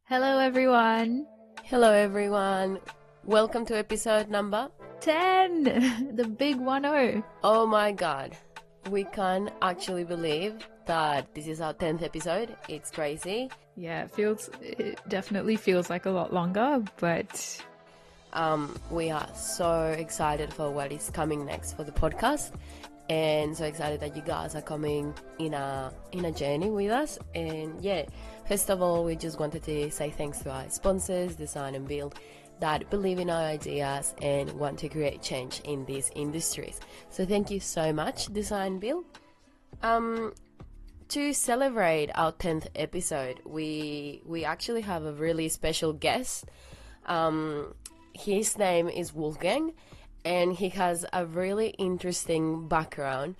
Hello, everyone. Hello everyone, welcome to episode number 10, the big 1-0. Oh my god, we can't actually believe that this is our 10th episode. It's crazy. Yeah, it definitely feels like a lot longer, but We are so excited for what is coming next for the podcast, and so excited that you guys are coming in a journey with us. And yeah, first of all, we just wanted to say thanks to our sponsors, Design and Build, that believe in our ideas and want to create change in these industries. So thank you so much, Design and Build. To celebrate our 10th episode, we actually have a really special guest. His name is Wolfgang, and he has a really interesting background,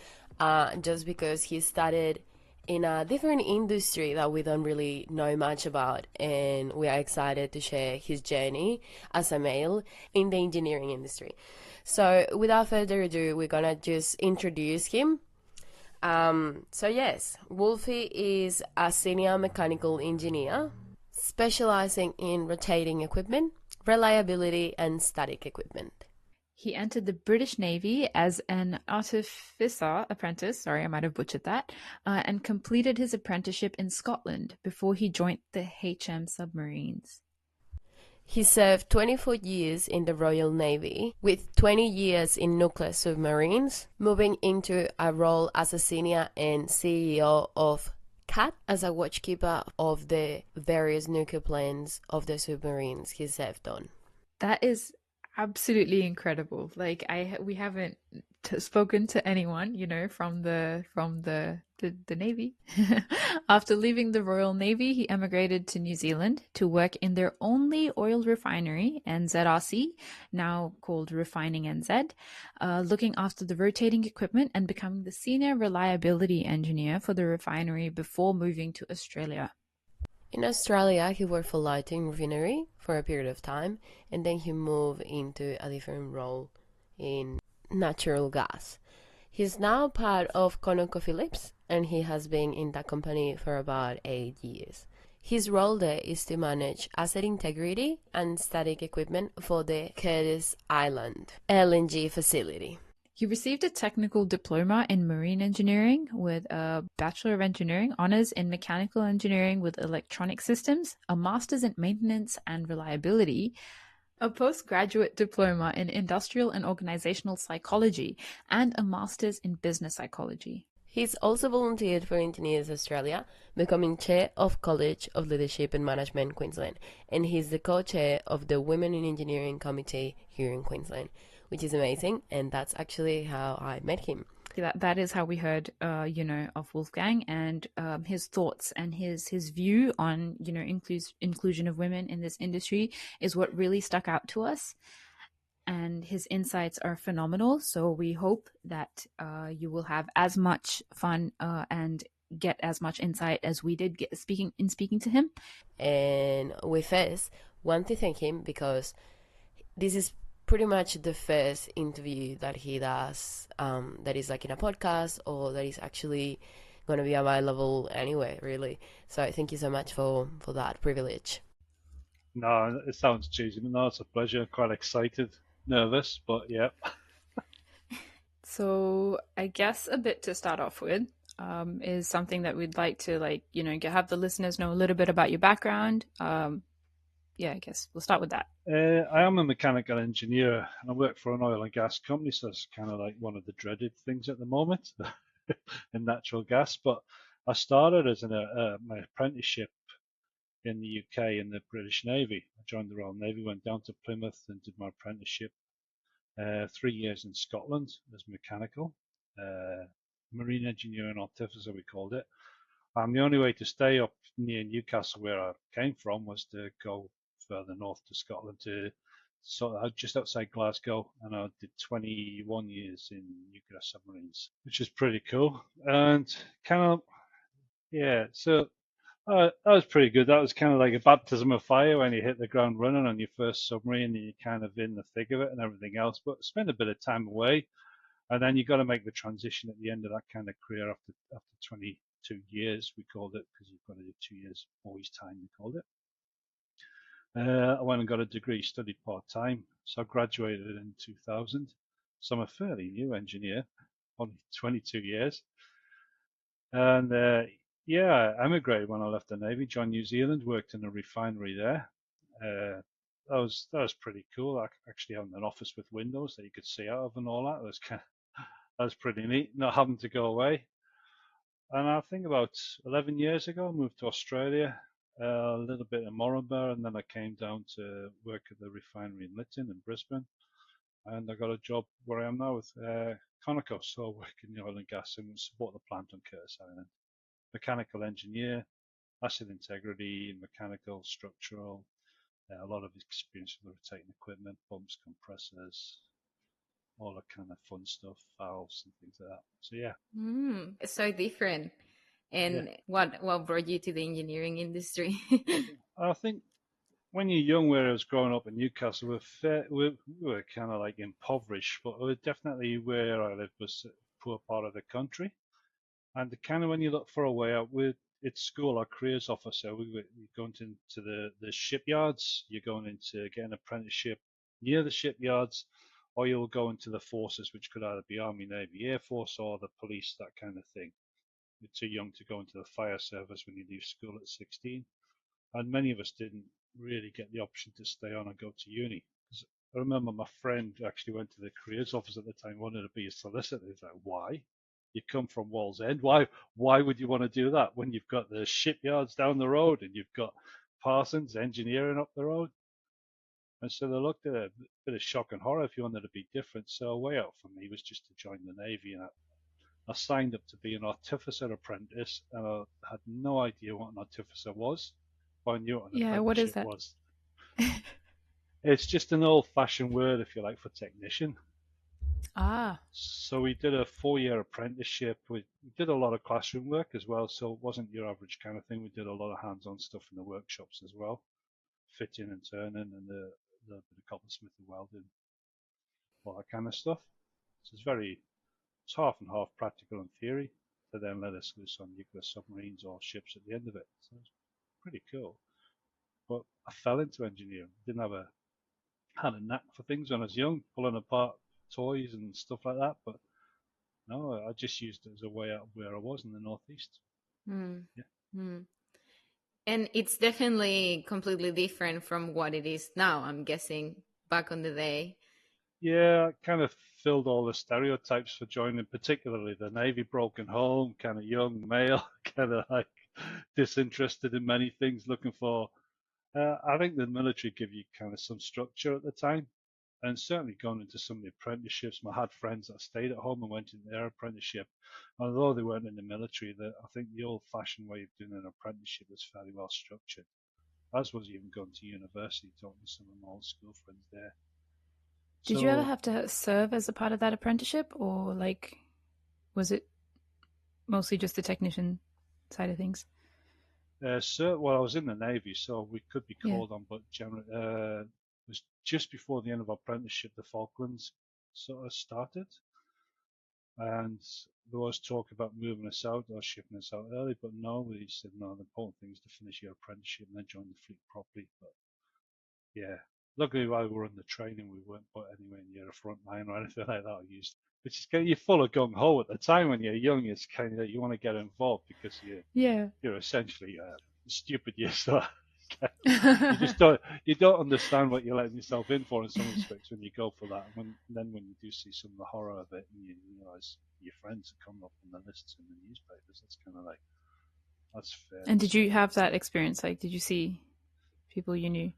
just because he started in a different industry that we don't really know much about, and we are excited to share his journey as a male in the engineering industry. So without further ado, we're gonna just introduce him. So yes, Wolfy is a senior mechanical engineer specializing in rotating equipment, reliability, and static equipment. he entered the British Navy as an artificer apprentice, sorry, I might have butchered that, and completed his apprenticeship in Scotland before he joined the HM submarines. He served 24 years in the Royal Navy, with 20 years in nuclear submarines, moving into a role as a senior and CEO of CAT as a watchkeeper of the various nuclear plants of the submarines he served on. That is absolutely incredible. Like we haven't spoken to anyone, from the Navy. After leaving the Royal Navy, he emigrated to New Zealand to work in their only oil refinery, NZRC, now called Refining NZ, looking after the rotating equipment and becoming the senior reliability engineer for the refinery before moving to Australia. In Australia, he worked for Lighting Refinery for a period of time, and then he moved into a different role in natural gas. He's now part of ConocoPhillips, and he has been in that company for about 8 years. His role there is to manage asset integrity and static equipment for the Curtis Island LNG facility. He received a technical diploma in marine engineering with a Bachelor of Engineering honors in mechanical engineering with electronic systems, a master's in maintenance and reliability, a postgraduate diploma in industrial and organizational psychology, and a master's in business psychology. He's also volunteered for Engineers Australia, becoming chair of College of Leadership and Management Queensland, and he's the co-chair of the Women in Engineering Committee here in Queensland, which is amazing, and that's actually how I met him. That is how we heard, of Wolfgang and his thoughts and his view on, inclusion of women in this industry is what really stuck out to us. And his insights are phenomenal. So we hope that you will have as much fun and get as much insight as we did speaking to him. And we first want to thank him because this is pretty much the first interview that he does, that is like in a podcast or that is actually going to be available anywhere, really. So thank you so much for that privilege. No, it sounds cheesy, but no, it's a pleasure. Quite excited, nervous, but yeah. So I guess a bit to start off with is something that we'd like to have the listeners know a little bit about your background. Yeah, I guess we'll start with that. I am a mechanical engineer and I work for an oil and gas company, so it's kind of like one of the dreaded things at the moment in natural gas. But I started as my apprenticeship in the UK in the British Navy. I joined the Royal Navy, went down to Plymouth and did my apprenticeship. 3 years in Scotland as mechanical, marine engineering artificer we called it. And the only way to stay up near Newcastle, where I came from, was to go further north to Scotland, to sort of just outside Glasgow, and I did 21 years in nuclear submarines, which is pretty cool. And kind of, yeah, so that was pretty good. That was kind of like a baptism of fire when you hit the ground running on your first submarine and you're kind of in the thick of it and everything else. But spend a bit of time away, and then you got to make the transition at the end of that kind of career after 22 years, we called it, because you've got to do 2 years boys' time, we called it. I went and got a degree, studied part-time. So I graduated in 2000. So I'm a fairly new engineer, only 22 years. And yeah, I emigrated when I left the Navy, joined New Zealand, worked in a refinery there. That was pretty cool. I actually having an office with windows that you could see out of and all that. That was pretty neat, not having to go away. And I think about 11 years ago, I moved to Australia, a little bit in Moranbah, and then I came down to work at the refinery in Lytton in Brisbane. And I got a job where I am now with Conoco, so I work in the oil and gas and support the plant on Curtis Island. Mechanical engineer, asset integrity, mechanical, structural, a lot of experience with rotating equipment, pumps, compressors, all that kind of fun stuff, valves and things like that. So yeah, It's so different. yeah. And what brought you to the engineering industry? I think when you're young, where I was growing up in Newcastle, we were kind of like impoverished, but we're definitely where I lived was a poor part of the country. And kind of when you look for a way out, at school, our careers officer, we going into the shipyards. You're going into get an apprenticeship near the shipyards, or you'll go into the forces, which could either be Army, Navy, Air Force, or the police, that kind of thing. You're too young to go into the fire service when you leave school at 16. And many of us didn't really get the option to stay on and go to uni. 'Cause I remember my friend actually went to the careers office at the time, wanted to be a solicitor. He's like, why? You come from Wallsend. Why would you want to do that when you've got the shipyards down the road and you've got Parsons engineering up the road? And so they looked at it, a bit of shock and horror if you wanted to be different. So a way out for me was just to join the Navy, and I signed up to be an artificer apprentice, and I had no idea what an artificer was, but I knew what an Yeah, what is apprenticeship that? was. It's just an old-fashioned word, if you like, for technician. Ah, So we did a 4-year apprenticeship. We did a lot of classroom work as well, so it wasn't your average kind of thing. We did a lot of hands-on stuff in the workshops as well, fitting and turning, and the bit of coppersmith and welding, all that kind of stuff. So it's half and half practical and theory, to then let us loose on nuclear submarines or ships at the end of it. So it's pretty cool. But I fell into engineering. Didn't have a Had a knack for things when I was young, pulling apart toys and stuff like that. But no, I just used it as a way out of where I was in the northeast. mm, Yeah, mm. And it's definitely completely different from what it is now, I'm guessing, back on the day. yeah, I kind of filled all the stereotypes for joining, particularly the Navy, broken home, kind of young male, kind of like disinterested in many things, looking for. I think the military give you kind of some structure at the time, and certainly going into some of the apprenticeships. I had friends that stayed at home and went into their apprenticeship. Although they weren't in the military, I think the old-fashioned way of doing an apprenticeship was fairly well structured. As was even going to university, talking to some of my old school friends there. Did you ever So, have to serve as a part of that apprenticeship, or like, was it mostly just the technician side of things? well, I was in the Navy, so we could be Yeah. called on, but generally, it was just before the end of our apprenticeship, the Falklands sort of started. And there was talk about moving us out or shipping us out early, but no, we said no, the important thing is to finish your apprenticeship and then join the fleet properly. But yeah, luckily while we were in the training, we weren't put anywhere near a front line or anything like that. Which is kind of, you're full of gung ho at the time when you're young. It's kind of you want to get involved because Yeah. you're essentially stupid. So you don't understand what you're letting yourself in for in some respects when you go for that. When you do see some of the horror of it, and you realize your friends are coming up on the lists in the newspapers, that's kind of like that's fairly And did you scary. have that experience? Like, did you see people you knew?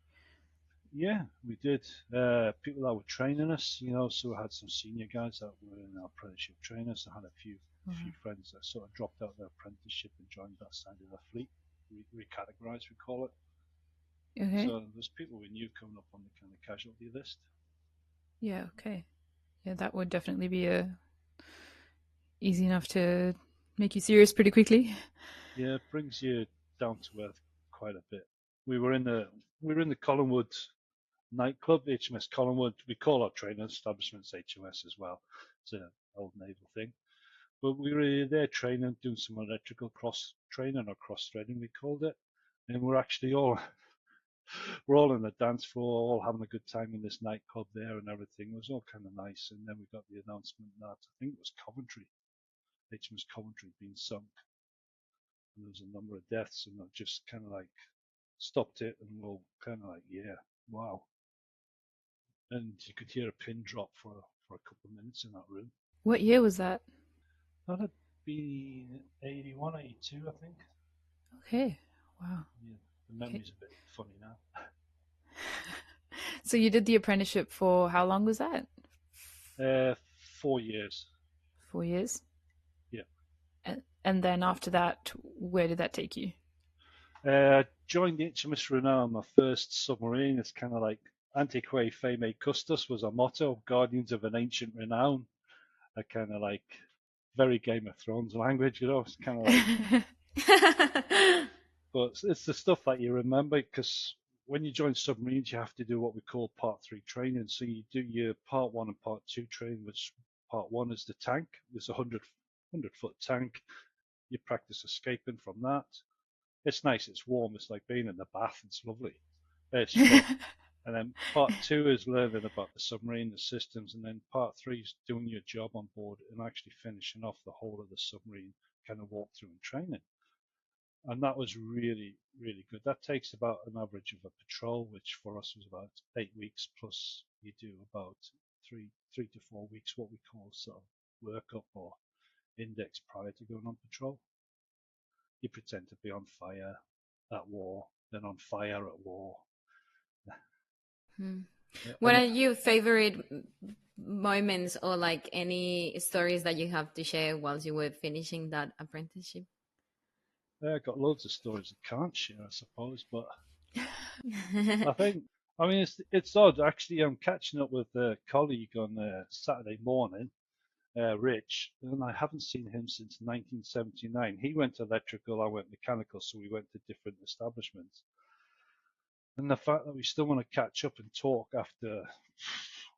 Yeah, we did. People that were training us, so we had some senior guys that were in our apprenticeship trainers. I had a few Wow. friends that sort of dropped out their apprenticeship and joined that side of the fleet. Recategorized, we call it. Okay. So there's people we knew coming up on the kind of casualty list. Yeah. Okay. Yeah, that would definitely be a easy enough to make you serious pretty quickly. Yeah, it brings you down to earth quite a bit. We were in the Collingwood nightclub, HMS Collingwood. We call our training establishments HMS as well. It's an old naval thing. But we were there training, doing some electrical cross training or cross threading, we called it. And we're actually all we're all in the dance floor, all having a good time in this nightclub there and everything. It was all kind of nice. And then we got the announcement that I think it was Coventry, HMS Coventry being sunk. And there was a number of deaths, and that just kind of like stopped it, and we're all kind of like, yeah, wow. And you could hear a pin drop for a couple of minutes in that room. What year was that? That had been 81, 82, I think. Okay. Wow. Yeah, the memory's a bit funny now. So you did the apprenticeship for how long was that? 4 years. 4 years? Yeah. And then after that, where did that take you? Joined the HMS Renown, my first submarine. It's kind of like Antiquae Fame Custos was our motto, Guardians of an Ancient Renown. A kind of like very Game of Thrones language, It's kind of like, but it's the stuff that you remember, because when you join submarines, you have to do what we call Part 3 training. So you do your Part 1 and Part 2 training, which Part 1 is the tank. There's a 100-foot tank. You practice escaping from that. It's nice, it's warm, it's like being in the bath, it's lovely. It's fun. And then Part 2 is learning about the submarine, the systems, and then Part 3 is doing your job on board and actually finishing off the whole of the submarine kind of walkthrough and training. And that was really, really good. That takes about an average of a patrol, which for us was about 8 weeks, plus you do about three to 4 weeks, what we call sort of workup or index prior to going on patrol. You pretend to be on fire at war, then on fire at war. What are your favorite moments, or like any stories that you have to share whilst you were finishing that apprenticeship? I got loads of stories I can't share, I suppose, but I mean, it's odd. Actually, I'm catching up with a colleague on Saturday morning, Rich, and I haven't seen him since 1979. He went electrical, I went mechanical, so we went to different establishments. And the fact that we still want to catch up and talk after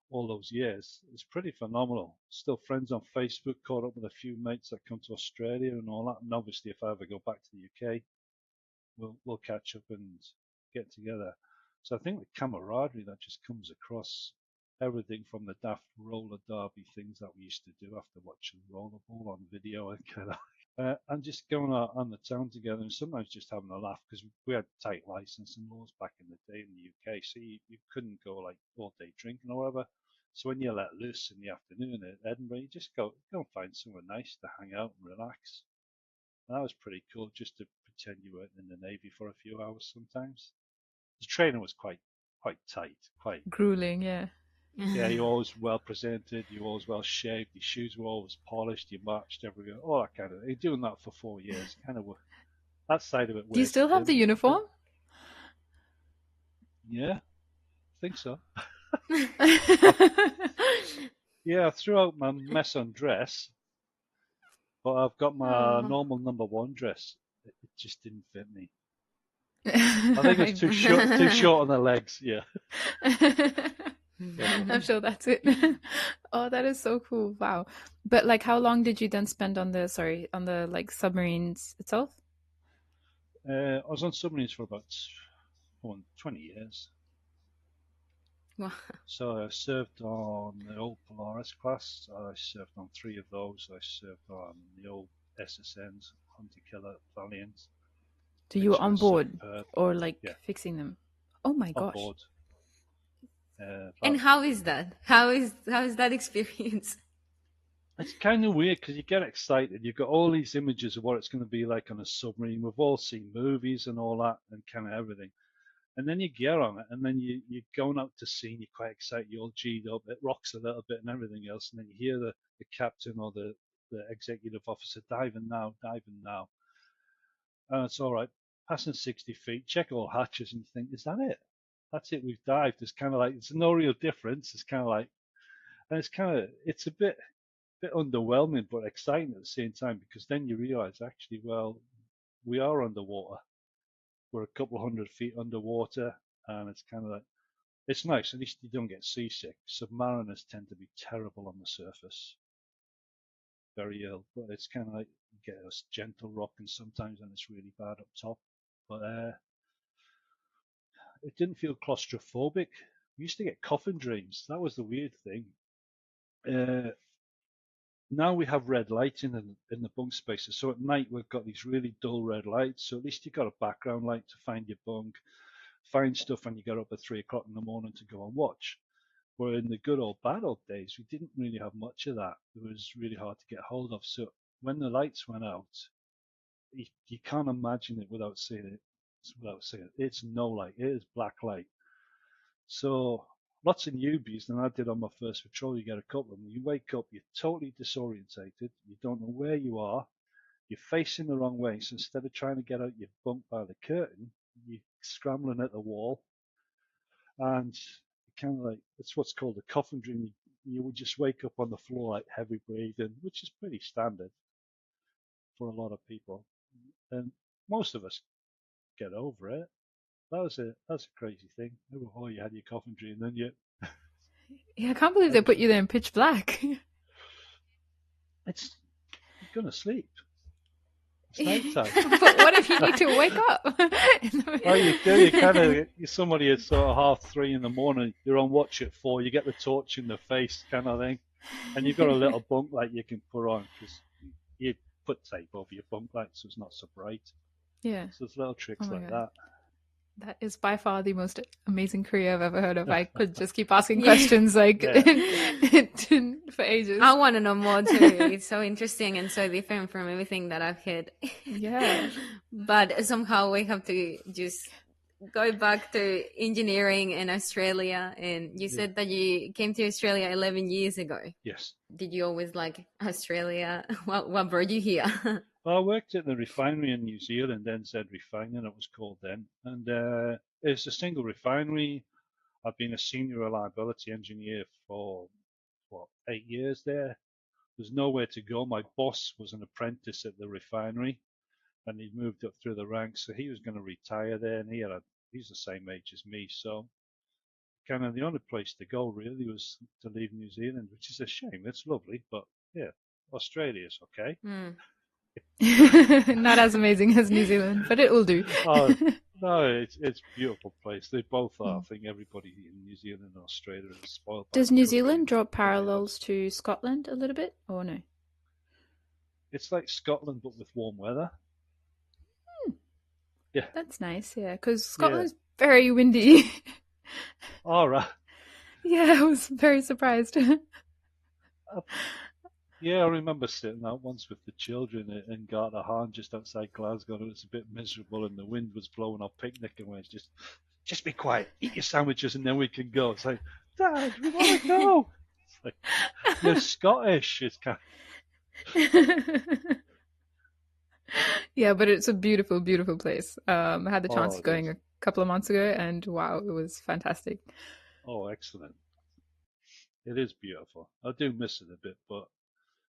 all those years is pretty phenomenal. Still friends on Facebook, caught up with a few mates that come to Australia and all that. And obviously, if I ever go back to the UK, we'll catch up and get together. So I think the camaraderie that just comes across, everything from the daft roller derby things that we used to do after watching rollerball on video and kind of and just going out on the town together, and sometimes just having a laugh, because we had tight licensing laws back in the day in the UK, so you couldn't go like all day drinking or whatever. So when you're let loose in the afternoon at Edinburgh, you just go and find somewhere nice to hang out and relax. And that was pretty cool, just to pretend you weren't in the Navy for a few hours sometimes. The training was quite tight, quite Grueling, yeah. yeah, you're always well presented, you're always well shaved, your shoes were always polished, you marched everywhere, all that kind of thing. Doing that for 4 years, kind of that side of it. Do you still have the uniform? Yeah, I think so. Yeah, I threw out my mess on dress, but I've got my normal number 1 dress. It just didn't fit me. I think it's too short on the legs. Yeah. I'm sure that's it. Oh, that is so cool. Wow. But like, how long did you then spend on the like submarines itself? I was on submarines for about 20 years. Wow. So I served on the old Polaris class. I served on 3 of those. I served on the old SSNs, Hunter Killer, Valiant. So you were on board superb. or like fixing them? Oh my gosh. On board. And how is that? How is that experience? It's kind of weird because you get excited. You've got all these images of what it's going to be like on a submarine. We've all seen movies and all that and kind of everything. And then you get on it, and then you're going out to sea, and you're quite excited, you're all G'd up, it rocks a little bit and everything else, and then you hear the captain or the executive officer, diving now. And it's all right, passing 60 feet, check all hatches, and you think, is that it? That's it, we've dived. It's kind of like, it's no real difference. It's kind of like, and it's a bit underwhelming, but exciting at the same time, because then you realize, actually, well, we are underwater. We're a couple of 100 feet underwater, and it's kind of like, it's nice. At least you don't get seasick. Submariners tend to be terrible on the surface, very ill. But it's kind of like you get a gentle rocking sometimes, and it's really bad up top. But it didn't feel claustrophobic. We used to get coffin dreams. That was the weird thing. Uh, Now we have red lighting in the bunk spaces. So at night we've got these really dull red lights. So at least you've got a background light to find your bunk, find stuff when you get up at 3 o'clock in the morning to go and watch. Where in the good old bad old days, we didn't really have much of that. It was really hard to get hold of. So when the lights went out, you can't imagine it without seeing it. Without seeing it, it's no light. It is black light. So lots of newbies, and I did on my first patrol. You get a couple of them. You wake up, you're totally disorientated. You don't know where you are. You're facing the wrong way. So instead of trying to get out your bunk by the curtain, you're scrambling at the wall, and kind of like it's what's called a coffin dream. You would just wake up on the floor like heavy breathing, which is pretty standard for a lot of people, and most of us get over it. That's a crazy thing. Oh, you had your coffin dream, then you Yeah, I can't believe they put you there in pitch black. it's you're gonna sleep. It's nighttime. But what if you need to wake up? Well, you do. You kind of you're somebody at sort of 3:30 in the morning. You're on watch at 4. You get the torch in the face, kind of thing, and you've got a little bunk light you can put on because you put tape over your bunk light so it's not so bright. Yeah. So there's little tricks Oh my like God. that. That is by far the most amazing career I've ever heard of. I could just keep asking questions like for ages. I want to know more too. It's so interesting and so different from everything that I've heard. Yeah. But somehow we have to just go back to engineering in Australia. And you said that you came to Australia 11 years ago. Yes. Did you always like Australia? What brought you here? Well, I worked at the refinery in New Zealand, NZ Refining, it was called then. And it's a single refinery. I've been a senior reliability engineer for, 8 years there. There's nowhere to go. My boss was an apprentice at the refinery, and he moved up through the ranks. So he was going to retire there, and he's the same age as me. So kind of the only place to go really was to leave New Zealand, which is a shame. It's lovely, but yeah, Australia's okay. Not as amazing as New Zealand, but it will do. Oh no, it's a beautiful place. They both are. I think everybody in New Zealand and Australia is spoiled by Does the New cooking. Zealand draw parallels to Scotland a little bit, or no? It's like Scotland but with warm weather. Yeah. That's nice, yeah, because Scotland's very windy. All right. Yeah, I was very surprised. Yeah, I remember sitting out once with the children in Gartahan just outside Glasgow. It was a bit miserable and the wind was blowing our picnic away. It's just be quiet, eat your sandwiches and then we can go. It's like, Dad, we want to go. It's like, you're Scottish. It's kind of... Yeah, but it's a beautiful, beautiful place. I had the chance of going is. a couple of months ago and wow, it was fantastic. Oh, excellent. It is beautiful. I do miss it a bit, but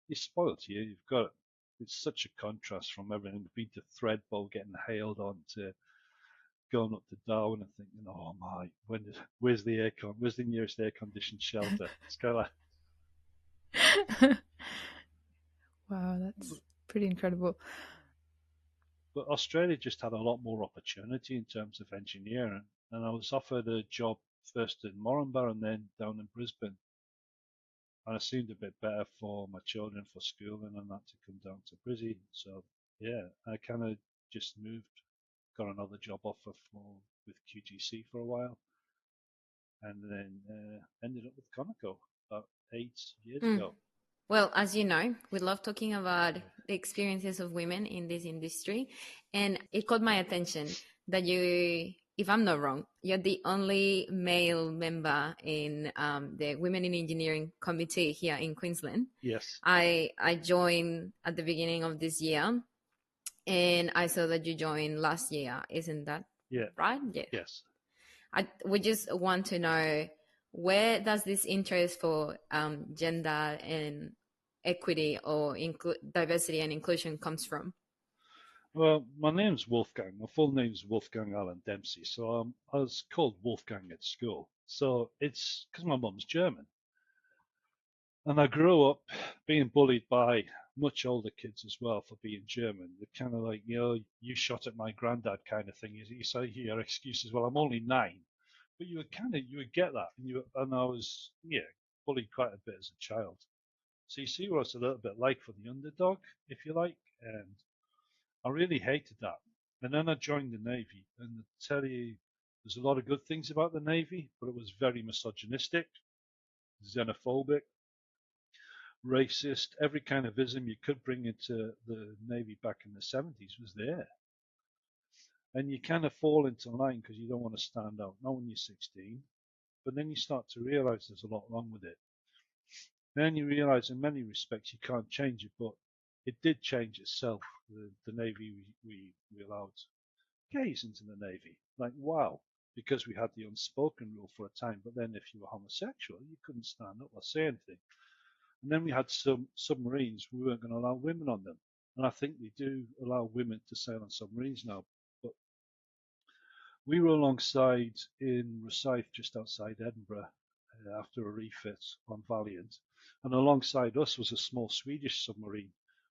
you're spoiled here. You've got it's such a contrast from everything. We've been to Threadbow, getting hailed on, to going up to Darwin and thinking, oh my, where's the aircon? Where's the nearest air conditioned shelter? It's kind of like... Wow, that's pretty incredible. But Australia just had a lot more opportunity in terms of engineering, and I was offered a job first in Moranbah and then down in Brisbane. And it seemed a bit better for my children for schooling and that to come down to Brizzy. So yeah, I kind of just moved, got another job offer with QGC for a while, and then ended up with Conoco about 8 years ago. Well, as you know, we love talking about the experiences of women in this industry, and it caught my attention that you, if I'm not wrong, you're the only male member in the Women in Engineering Committee here in Queensland. Yes. I joined at the beginning of this year, and I saw that you joined last year. Isn't that right? Yeah. Yes. We just want to know, where does this interest for gender and equity or diversity and inclusion comes from? Well, my name's Wolfgang. My full name's Wolfgang Alan Dempsey. So I was called Wolfgang at school. So it's because my mum's German. And I grew up being bullied by much older kids as well for being German. They're kind of like, you shot at my granddad kind of thing. You say your excuses. Well, I'm only 9, but you would get that, and I was bullied quite a bit as a child. So you see what it's a little bit like for the underdog, if you like, and I really hated that. And then I joined the Navy, and I tell you, there's a lot of good things about the Navy, but it was very misogynistic, xenophobic, racist, every kind of ism you could bring into the Navy back in the 70s was there. And you kind of fall into line because you don't want to stand out, not when you're 16. But then you start to realize there's a lot wrong with it. Then you realize in many respects you can't change it, but it did change itself. The Navy, we allowed gays into the Navy. Like, wow. Because we had the unspoken rule for a time, but then if you were homosexual, you couldn't stand up or say anything. And then we had some submarines, we weren't going to allow women on them. And I think they do allow women to sail on submarines now. But we were alongside in Rosyth, just outside Edinburgh, after a refit on Valiant. And alongside us was a small Swedish submarine.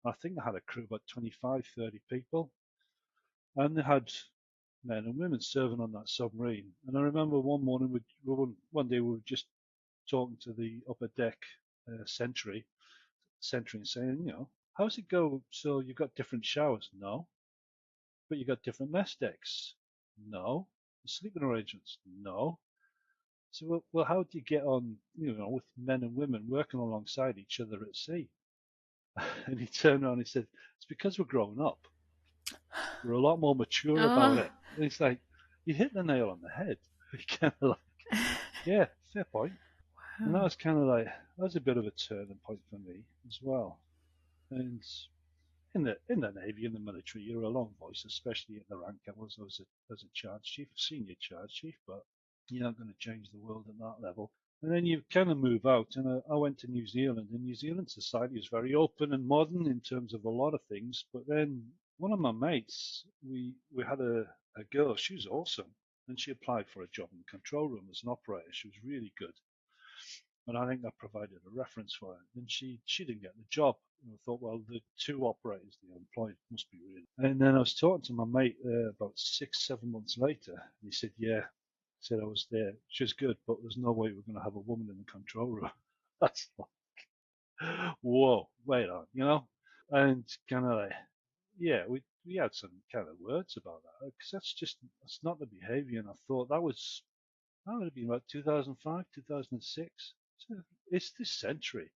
I think they had a crew of about 25, 30 people. And they had men and women serving on that submarine. And I remember one morning, one day we were just talking to the upper deck sentry and saying, how's it go? So you've got different showers? No. But you got different mess decks? No. Sleeping arrangements? No. So, well, how do you get on, with men and women working alongside each other at sea? And he turned around and he said, it's because we're growing up. We're a lot more mature about it. And it's like, you hit the nail on the head. Kind of like, yeah, fair point. Wow. And that was kind of like, that was a bit of a turning point for me as well. And in the Navy, in the military, you're a lone voice, especially in the rank I was as a charge chief, senior charge chief, but you're not going to change the world at that level. And then you kind of move out, and I went to New Zealand, and New Zealand society is very open and modern in terms of a lot of things. But then one of my mates, we had a girl, she was awesome, and she applied for a job in the control room as an operator. She was really good. And I think I provided a reference for her. And she didn't get the job. And I thought, well, the 2 operators they employed must be really. And then I was talking to my mate about 6, 7 months later. And he said, yeah, said I was there. She was good, but there's no way we're going to have a woman in the control room. That's like, whoa, wait on, And kind of like, yeah, we had some kind of words about that because that's not the behaviour. And I thought that would have been about 2005, 2006. So it's this century,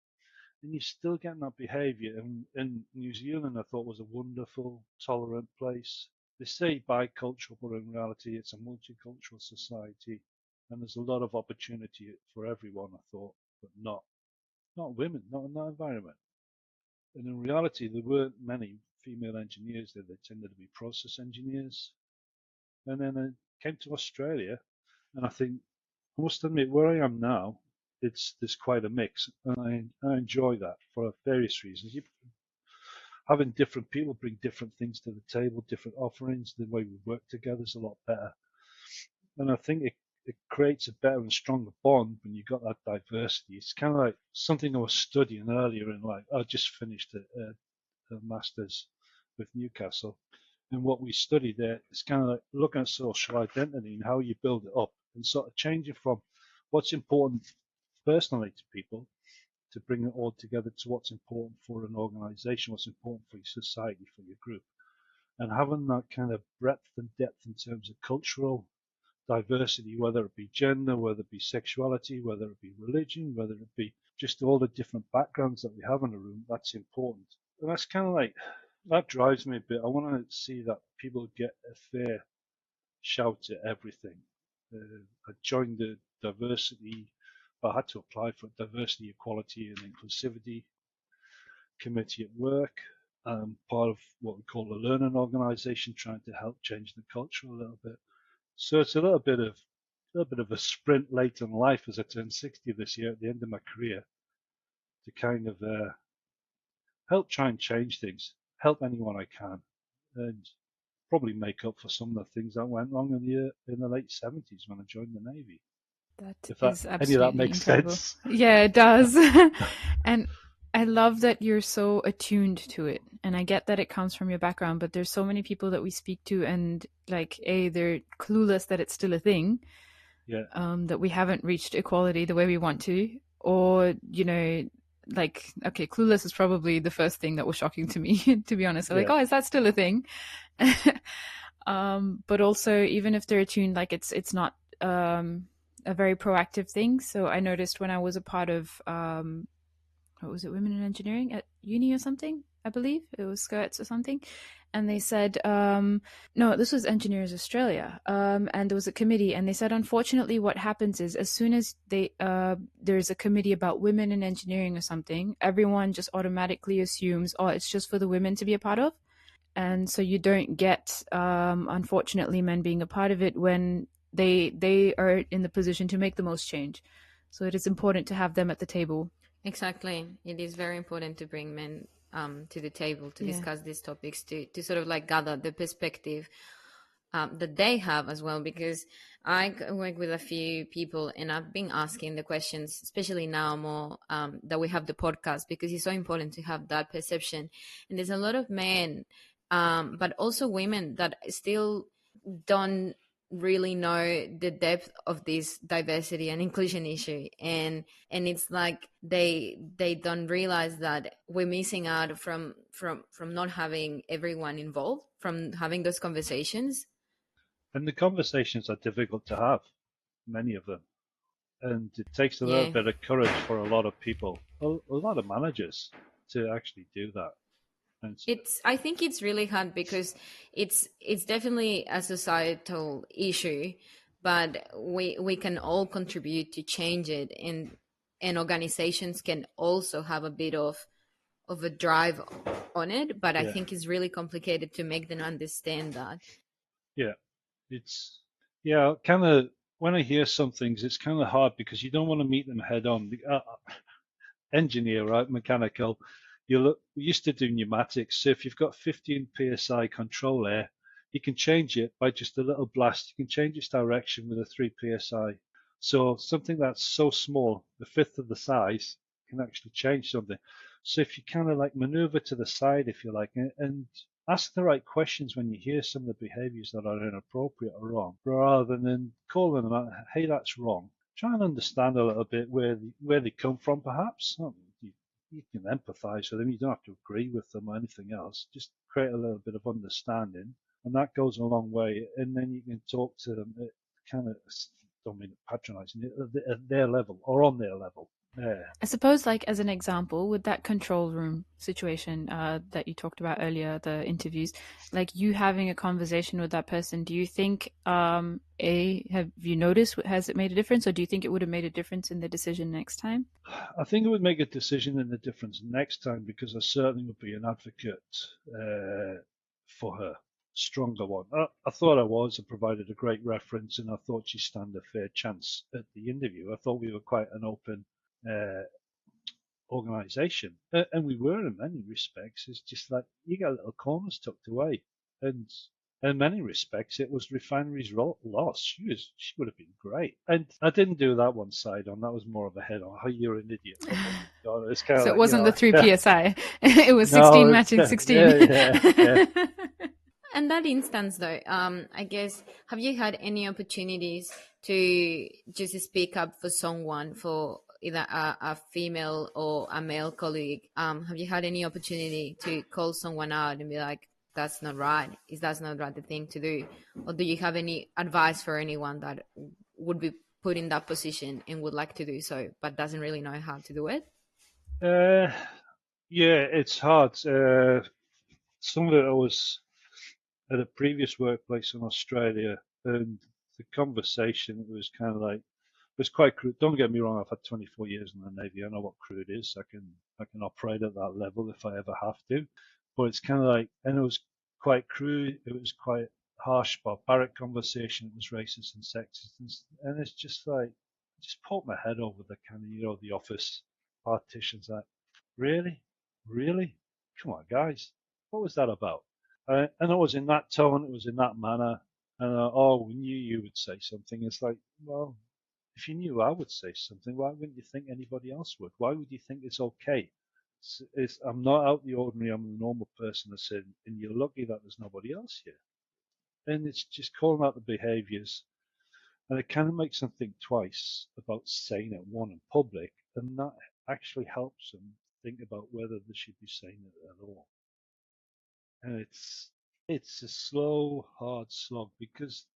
and you're still getting that behaviour. And New Zealand, I thought, was a wonderful, tolerant place. They say bicultural, but in reality, it's a multicultural society, and there's a lot of opportunity for everyone, I thought, but not women, not in that environment. And in reality, there weren't many female engineers there. They tended to be process engineers. And then I came to Australia, and I think, I must admit, where I am now, there's quite a mix, and I enjoy that for various reasons. Having different people bring different things to the table, different offerings, the way we work together is a lot better. And I think it creates a better and stronger bond when you've got that diversity. It's kind of like something I was studying earlier in life. I just finished a master's with Newcastle. And what we studied there is kind of like looking at social identity and how you build it up and sort of changing from what's important personally to people to bring it all together to what's important for an organization, what's important for your society, for your group. And having that kind of breadth and depth in terms of cultural diversity, whether it be gender, whether it be sexuality, whether it be religion, whether it be just all the different backgrounds that we have in a room, that's important. And that's kind of like, that drives me a bit. I want to see that people get a fair shout at everything. I joined the diversity, I had to apply for diversity, equality and inclusivity committee at work. Part of what we call a learning organization, trying to help change the culture a little bit. So it's a little bit of a sprint late in life as I turn 60 this year at the end of my career to kind of help try and change things, help anyone I can, and probably make up for some of the things that went wrong in the late 70s when I joined the Navy. That If is any of that absolutely makes incredible. sense. Yeah, it does. And I love that you're so attuned to it. And I get that it comes from your background, but there's so many people that we speak to and like, A, they're clueless that it's still a thing, Yeah, that we haven't reached equality the way we want to, or, like, okay, clueless is probably the first thing that was shocking to me, to be honest. I'm like, yeah, oh, is that still a thing? But also, even if they're attuned, like it's not a very proactive thing. So I noticed when I was a part of what was it, Women in Engineering at uni or something, I believe it was skirts or something, and they said no, this was Engineers Australia, and there was a committee, and they said unfortunately what happens is as soon as there's a committee about women in engineering or something, everyone just automatically assumes, oh, it's just for the women to be a part of, and so you don't get unfortunately men being a part of it when they are in the position to make the most change. So it is important to have them at the table. Exactly. It is very important to bring men to the table to Yeah. discuss these topics, to sort of like gather the perspective that they have as well. Because work with a few people and I've been asking the questions, especially now more that we have the podcast, because it's so important to have that perception. And there's a lot of men, but also women that still don't really know the depth of this diversity and inclusion issue, and it's like they don't realize that we're missing out from not having everyone involved, from having those conversations. and the conversations are difficult to have, many of them, and it takes a little Yeah, bit of courage for a lot of people, a lot of managers, to actually do that. And I think it's really hard because it's definitely a societal issue, but we can all contribute to change it, and organizations can also have a bit of a drive on it, but I yeah, think it's really complicated to make them understand that. yeah, it's yeah, kind of. When I hear some things, it's kind of hard because you don't want to meet them head on. Engineer, right? Mechanical. You look, we used to do pneumatics. So if you've got 15 psi control air, you can change it by just a little blast. You can change its direction with a 3 psi. So something that's so small, a fifth of the size, can actually change something. So if you kind of like maneuver to the side, if you like, and ask the right questions when you hear some of the behaviors that are inappropriate or wrong, rather than calling them out, hey, that's wrong. Try and understand a little bit where they come from, perhaps. You can empathise with them. You don't have to agree with them or anything else. Just create a little bit of understanding, and that goes a long way. And then you can talk to them at kind of, don't mean patronising, at their level or on their level. Yeah. I suppose, like as an example, with that control room situation that you talked about earlier, the interviews, like you having a conversation with that person, do you think, have you noticed, has it made a difference, or do you think it would have made a difference in the decision next time? I think it would make a decision in the difference next time because I certainly would be an advocate for her, stronger one. I thought I was. I provided a great reference, and I thought she stand a fair chance at the interview. I thought we were quite an open uh, organisation, and we were in many respects. It's just like you got little corners tucked away, and in many respects, it was Refinery's loss. She would have been great, and I didn't do that one side on. That was more of a head on. Oh, you're an idiot. Oh my god, it's kind of So it like wasn't the 3 yeah, psi, it was 16 no, it's matching 16. yeah. And that instance though, I guess, have you had any opportunities to just speak up for someone, for either a female or a male colleague? Have you had any opportunity to call someone out and be like, that's not right, is that's not right the thing to do? Or do you have any advice for anyone that would be put in that position and would like to do so but doesn't really know how to do it? Uh, yeah, it's hard. Some of it was at a previous workplace in Australia, and the conversation was kind of like it was quite crude. Don't get me wrong, I've had 24 years in the Navy. I know what crude is. I can operate at that level if I ever have to. But it's kind of like, and it was quite crude. It was quite harsh, barbaric conversation. It was racist and sexist, and it's just like I just poked my head over the kind of the office partitions. Like, really, really, come on, guys, what was that about? And it was in that tone, it was in that manner. And oh, we knew you would say something. It's like, well, if you knew I would say something, why wouldn't you think anybody else would? Why would you think it's okay I'm not out the ordinary. I'm the normal person that's in, and you're lucky that there's nobody else here. And it's just calling out the behaviours, and it kind of makes them think twice about saying it, one, in public, and that actually helps them think about whether they should be saying it at all. And it's a slow, hard slog because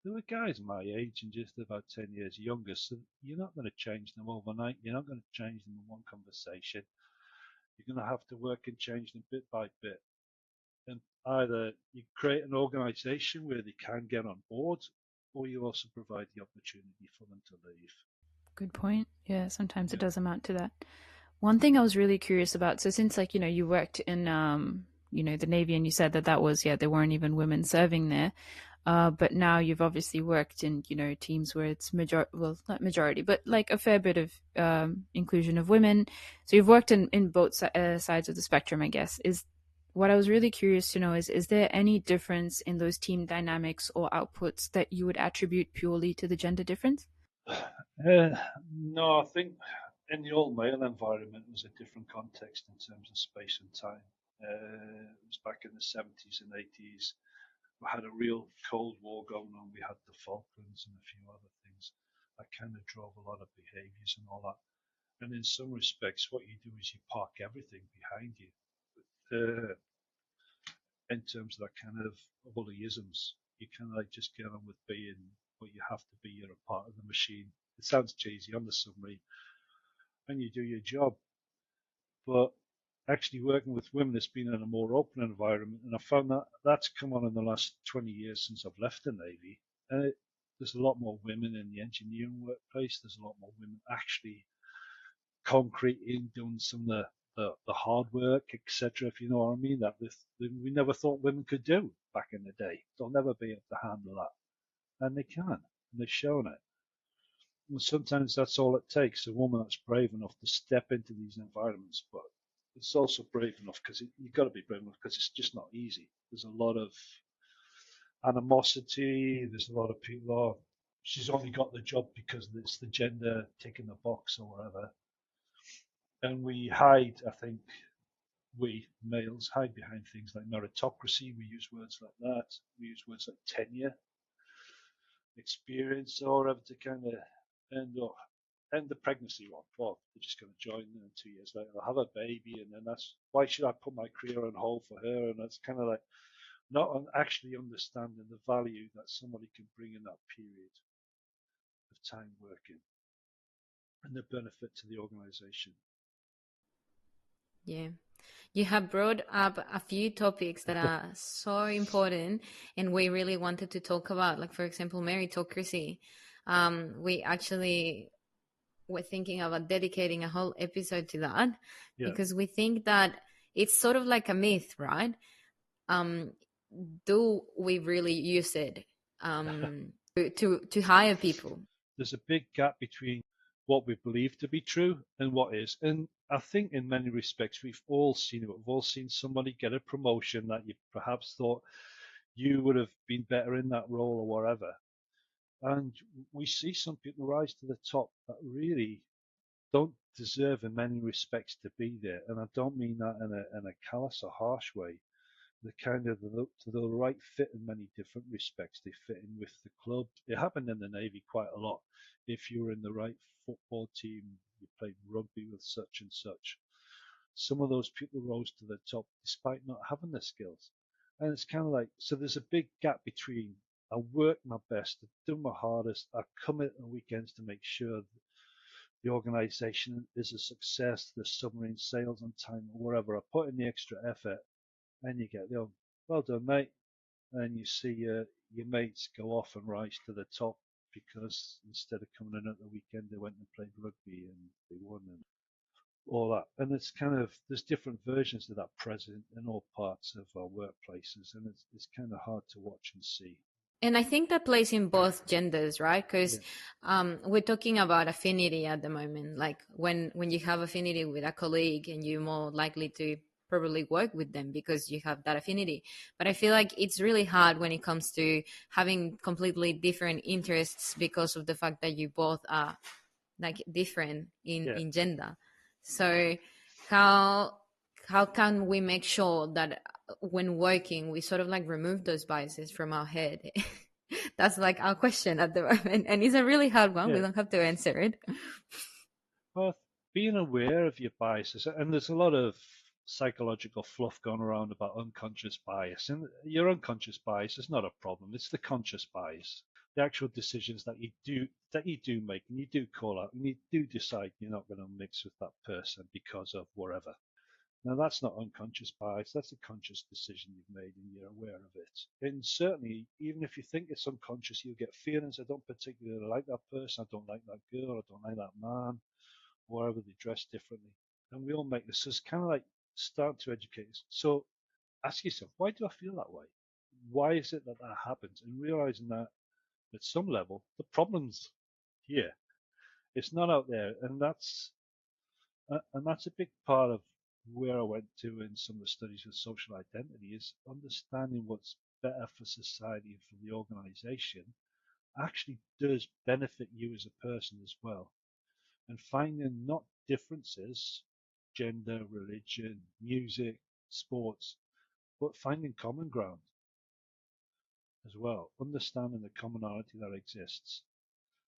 there were guys my age and just about 10 years younger, so you're not going to change them overnight. You're not going to change them in one conversation. You're going to have to work and change them bit by bit. And either you create an organization where they can get on board, or you also provide the opportunity for them to leave. Good point. Yeah, sometimes it Yeah. does amount to that. One thing I was really curious about, so since like, you worked in the Navy, and you said that was, there weren't even women serving there. But now you've obviously worked in, teams where it's well, not majority, but like a fair bit of inclusion of women. So you've worked in both sides of the spectrum, I guess. What I was really curious to know is there any difference in those team dynamics or outputs that you would attribute purely to the gender difference? No, I think in the old male environment, it was a different context in terms of space and time. It was back in the 70s and 80s. We had a real Cold War going on. We had the Falklands and a few other things that kind of drove a lot of behaviours and all that. And in some respects, what you do is you park everything behind you. In terms of that kind of bullyisms, you kind of like just get on with being what you have to be. You're a part of the machine. It sounds cheesy on the submarine, and you do your job. But actually working with women has been in a more open environment, and I found that that's come on in the last 20 years since I've left the Navy. And there's a lot more women in the engineering workplace. There's a lot more women actually concreting, doing some of the hard work, etc. If you know what I mean, that we never thought women could do back in the day. They'll never be able to handle that, and they can, and they've shown it. And sometimes that's all it takes, a woman that's brave enough to step into these environments. But it's also brave enough because you've got to be brave enough because it's just not easy. There's a lot of animosity. There's a lot of people, oh, she's only got the job because it's the gender ticking the box or whatever. And we hide, I think, we males hide behind things like meritocracy. We use words like that. We use words like tenure, experience, or whatever to kind of end the pregnancy one. Well, they're just going to join, and 2 years later they'll have a baby, and then that's why should I put my career on hold for her? And that's kind of like not actually understanding the value that somebody can bring in that period of time working and the benefit to the organization. Yeah. You have brought up a few topics that are so important and we really wanted to talk about, like, for example, meritocracy. We actually were thinking about dedicating a whole episode to that because we think that it's sort of like a myth, right? Do we really use it to hire people? There's a big gap between what we believe to be true and what is. And I think in many respects, we've all seen it. We've all seen somebody get a promotion that you perhaps thought you would have been better in that role or whatever. And we see some people rise to the top that really don't deserve in many respects to be there. And I don't mean that in a callous or harsh way. They're kind of the right fit in many different respects. They fit in with the club. It happened in the Navy quite a lot. If you were in the right football team, you played rugby with such and such. Some of those people rose to the top despite not having the skills. And it's kind of like, so there's a big gap between I work my best, I do my hardest, I come in on weekends to make sure the organisation is a success, the submarine sails on time or wherever. I put in the extra effort, and you get the old, well done, mate. And you see your mates go off and rise to the top because instead of coming in at the weekend, they went and played rugby and they won and all that. And it's kind of, there's different versions of that present in all parts of our workplaces, and it's kind of hard to watch and see. And I think that plays in both genders, right? Because we're talking about affinity at the moment. Like when you have affinity with a colleague and you're more likely to probably work with them because you have that affinity. But I feel like it's really hard when it comes to having completely different interests because of the fact that you both are like different in gender. So how how can we make sure that when working we sort of like remove those biases from our head? That's like our question at the moment, and it's a really hard one. We Yeah. don't have to answer it. Well, being aware of your biases, and there's a lot of psychological fluff going around about unconscious bias, and your unconscious bias is not a problem. It's the conscious bias, the actual decisions that you do make, and you do call out, and you do decide you're not going to mix with that person because of whatever. Now, that's not unconscious bias. That's a conscious decision you've made and you're aware of it. And certainly, even if you think it's unconscious, you'll get feelings. I don't particularly like that person. I don't like that girl. I don't like that man, whatever they dress differently. And we all make this. So it's kind of like start to educate us. So ask yourself, why do I feel that way? Why is it that that happens? And realizing that at some level, the problem's here. It's not out there. And that's a big part of where I went to in some of the studies with social identity is understanding what's better for society and for the organization actually does benefit you as a person as well. And finding not differences, gender, religion, music, sports, but finding common ground as well, understanding the commonality that exists.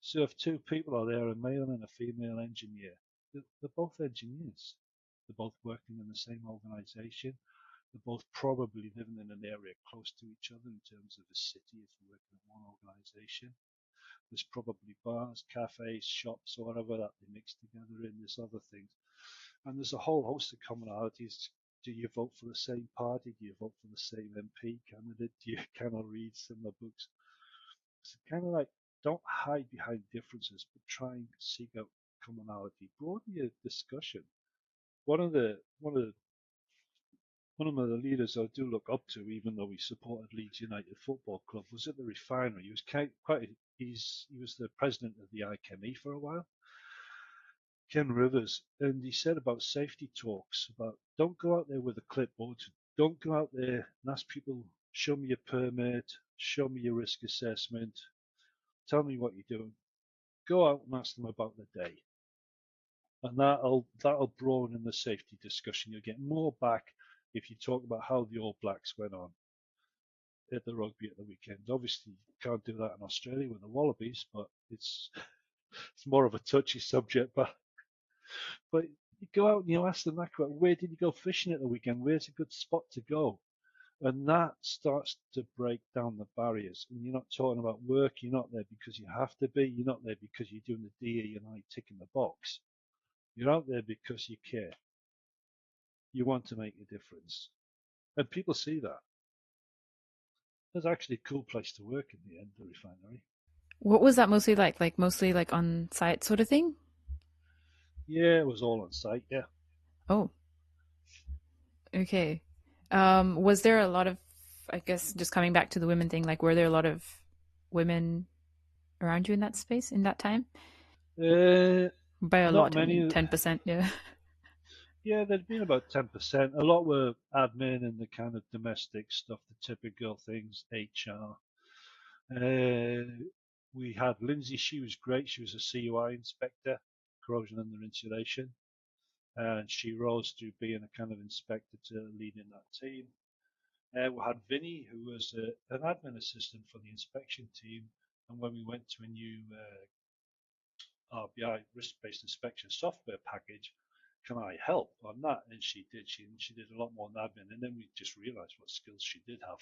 So if two people are there, a male and a female engineer, they're both engineers. They're both working in the same organization. They're both probably living in an area close to each other in terms of a city if they're working in one organization. There's probably bars, cafes, shops, or whatever that they mix together in. There's other things. And there's a whole host of commonalities. Do you vote for the same party? Do you vote for the same MP candidate? Do you kind of read similar books? It's kind of like don't hide behind differences, but try and seek out commonality. Broaden your discussion. One of the one of the one of the leaders I do look up to, even though he supported Leeds United Football Club, was at the refinery. He was he was the president of the ICME for a while, Ken Rivers, and he said about safety talks about don't go out there with a clipboard, don't go out there and ask people, show me your permit, show me your risk assessment, tell me what you're doing. Go out and ask them about the day, and that'll broaden the safety discussion. You'll get more back if you talk about how the All Blacks went on at the rugby at the weekend. Obviously, you can't do that in Australia with the Wallabies, but it's more of a touchy subject. But you go out and you ask them that question, where did you go fishing at the weekend? Where's a good spot to go? And that starts to break down the barriers. And you're not talking about work. You're not there because you have to be. You're not there because you're doing the DE and I ticking the box. You're out there because you care. You want to make a difference. And people see that. It's actually a cool place to work in the end, the refinery. What was that mostly like? Like mostly like on site sort of thing? Yeah, it was all on site. Yeah. Oh, okay. Was there a lot of, I guess, just coming back to the women thing, like were there a lot of women around you in that space in that time? Uh, By a not lot, I mean many. 10%, yeah. Yeah, there'd been about 10%. A lot were admin and the kind of domestic stuff, the typical things, HR. Uh, we had Lindsay, she was great. She was a CUI inspector, corrosion under insulation. And she rose to being a kind of inspector to leading that team. We had Vinny, who was an admin assistant for the inspection team. And when we went to a new RBI risk-based inspection software package, can I help on that? And she did. She did a lot more than admin. And then we just realized what skills she did have.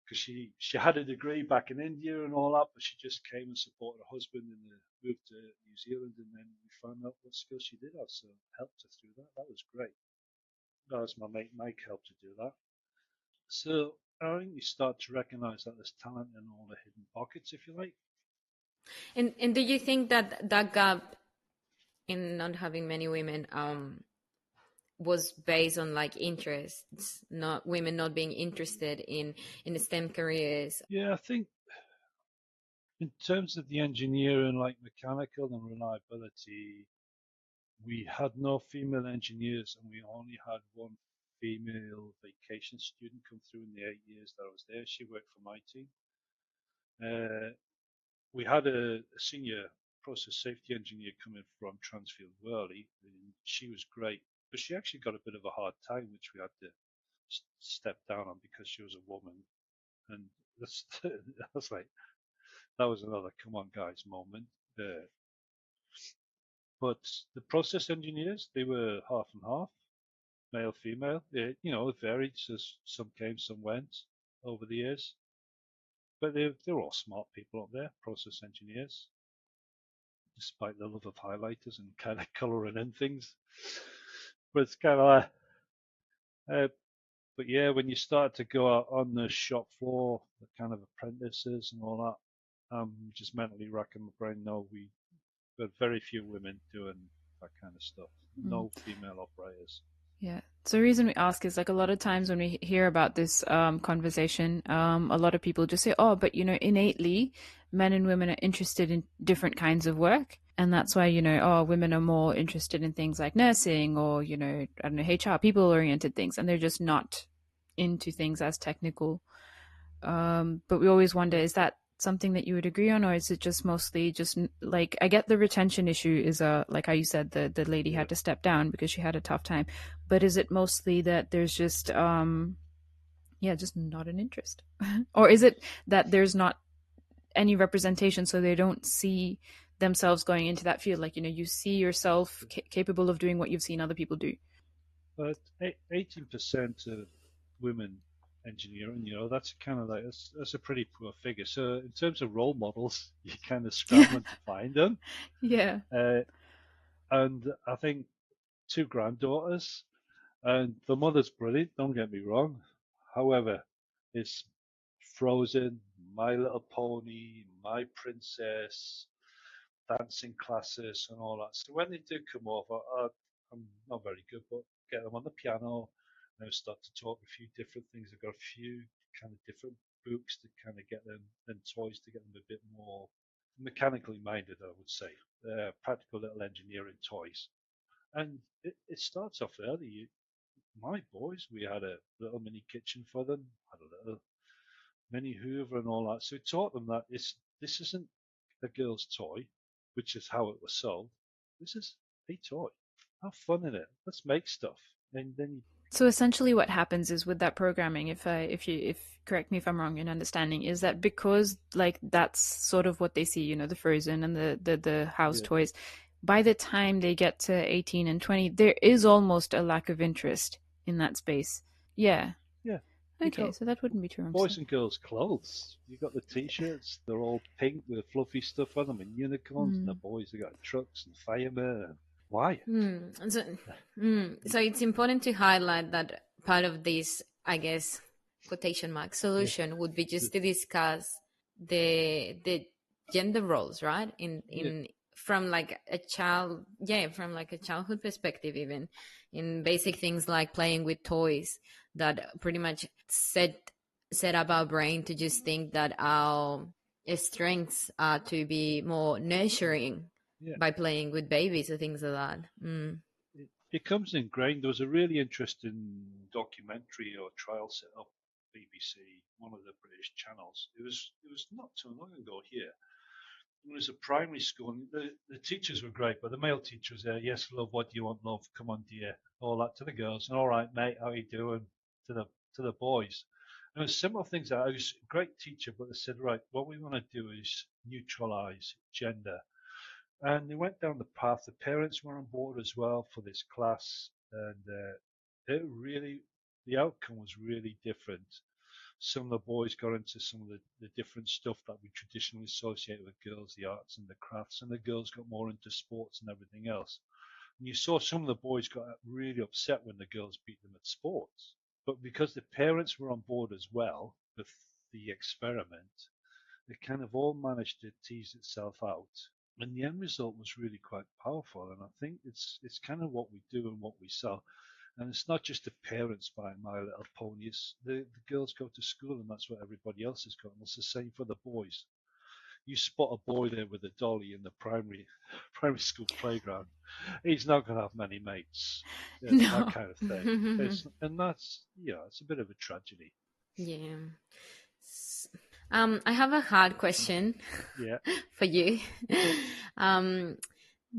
Because she had a degree back in India and all that, but she just came and supported her husband and moved to New Zealand. And then we found out what skills she did have. So helped her through that. That was great. That was my mate Mike helped to do that. So I think you start to recognize that there's talent in all the hidden pockets, if you like. And do you think that that gap in not having many women was based on like interests, not women not being interested in STEM careers? Yeah, I think in terms of the engineering, like mechanical and reliability, we had no female engineers and we only had one female vacation student come through in the 8 years that I was there. She worked for my team. We had a senior process safety engineer coming from Transfield Worley, and she was great, but she actually got a bit of a hard time, which we had to step down on because she was a woman. And that's, I was like, that was another come on guys moment. But the process engineers, they were half and half, male, female. It varied. So some came, some went over the years. But they're all smart people up there, process engineers, despite the love of highlighters and kind of colouring in things. But it's kind of like, but yeah, when you start to go out on the shop floor, the kind of apprentices and all that, just mentally racking my brain. No, we had very few women doing that kind of stuff. No female operators. Yeah. So the reason we ask is like a lot of times when we hear about this conversation, a lot of people just say, oh, but innately men and women are interested in different kinds of work. And that's why, oh, women are more interested in things like nursing or, I don't know, HR, people oriented things. And they're just not into things as technical. But we always wonder, is that something that you would agree on, or is it just mostly just like, I get the retention issue is like how you said the lady had to step down because she had a tough time, but is it mostly that there's just just not an interest or is it that there's not any representation so they don't see themselves going into that field, like you see yourself capable of doing what you've seen other people do? But 18% of women engineering, that's kind of like that's a pretty poor figure. So in terms of role models, you're kind of scrambling to find them. Yeah. And I think 2 granddaughters, and the mother's brilliant. Don't get me wrong. However, it's Frozen, My Little Pony, My Princess, dancing classes, and all that. So when they do come over, I'm not very good, but get them on the piano and start to talk a few different things. I've got a few kind of different books to kind of get them, and toys to get them a bit more mechanically minded, I would say. Practical little engineering toys. And it starts off early. My boys, we had a little mini kitchen for them, had a little mini Hoover and all that. So we taught them that this isn't a girl's toy, which is how it was sold. This is a toy. Have fun in it. Let's make stuff. And then So essentially what happens is with that programming, if correct me if I'm wrong in understanding, is that because like that's sort of what they see, the Frozen and the house toys, by the time they get to 18 and 20, there is almost a lack of interest in that space. Yeah. Yeah. Okay, so that wouldn't be too wrong. Boys and girls' clothes. You got the t-shirts. They're all pink with fluffy stuff on them and unicorns. And the boys have got trucks and firemen. Why? So it's important to highlight that part of this, I guess, quotation mark solution would be just to discuss the gender roles, right? In from like a child, from like a childhood perspective, even in basic things like playing with toys that pretty much set up our brain to just think that our strengths are to be more nurturing by playing with babies or things like that. It becomes ingrained. There was a really interesting documentary or trial set up BBC, one of the British channels. It was not too long ago here. It was a primary school, and the teachers were great, but the male teacher was there. Yes, love, what do you want, love? Come on, dear. All that to the girls, and all right, mate, how you doing? To the boys. And it was simple things. I was a great teacher, but they said, right, what we want to do is neutralize gender. And they went down the path. The parents were on board as well for this class, and the outcome was really different. Some of the boys got into some of the different stuff that we traditionally associate with girls, the arts and the crafts, and the girls got more into sports and everything else. And you saw some of the boys got really upset when the girls beat them at sports. But because the parents were on board as well with the experiment, it kind of all managed to tease itself out. And the end result was really quite powerful. And I think it's kind of what we do and what we sell. And it's not just the parents buying My Little Ponies. The girls go to school and that's what everybody else has got. And it's the same for the boys. You spot a boy there with a dolly in the primary school playground, he's not going to have many mates. That kind of thing. And that's, it's a bit of a tragedy. Yeah. I have a hard question Yeah. for you. um,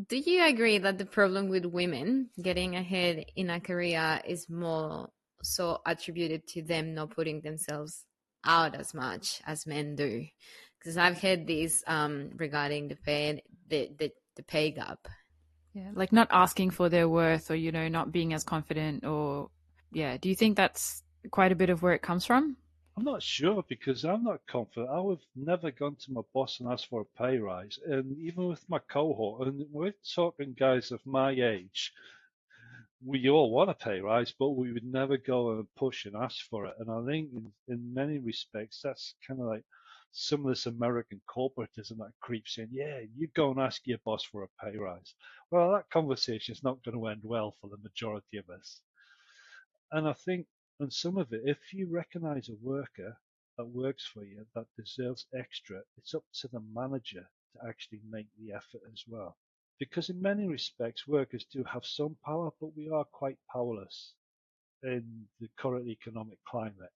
do you agree that the problem with women getting ahead in a career is more so attributed to them not putting themselves out as much as men do? Because I've heard this regarding the pay gap. Yeah, like not asking for their worth, or not being as confident, or yeah. Do you think that's quite a bit of where it comes from? I'm not sure because I'm not confident. I would never gone to my boss and asked for a pay rise. And even with my cohort, and we're talking guys of my age, we all want a pay rise, but we would never go and push and ask for it. And I think in many respects, that's kind of like some of this American corporatism that creeps in. Yeah, you go and ask your boss for a pay rise. Well, that conversation is not going to end well for the majority of us. And I think on some of it, if you recognize a worker that works for you that deserves extra, it's up to the manager to actually make the effort as well. Because in many respects, workers do have some power, but we are quite powerless in the current economic climate.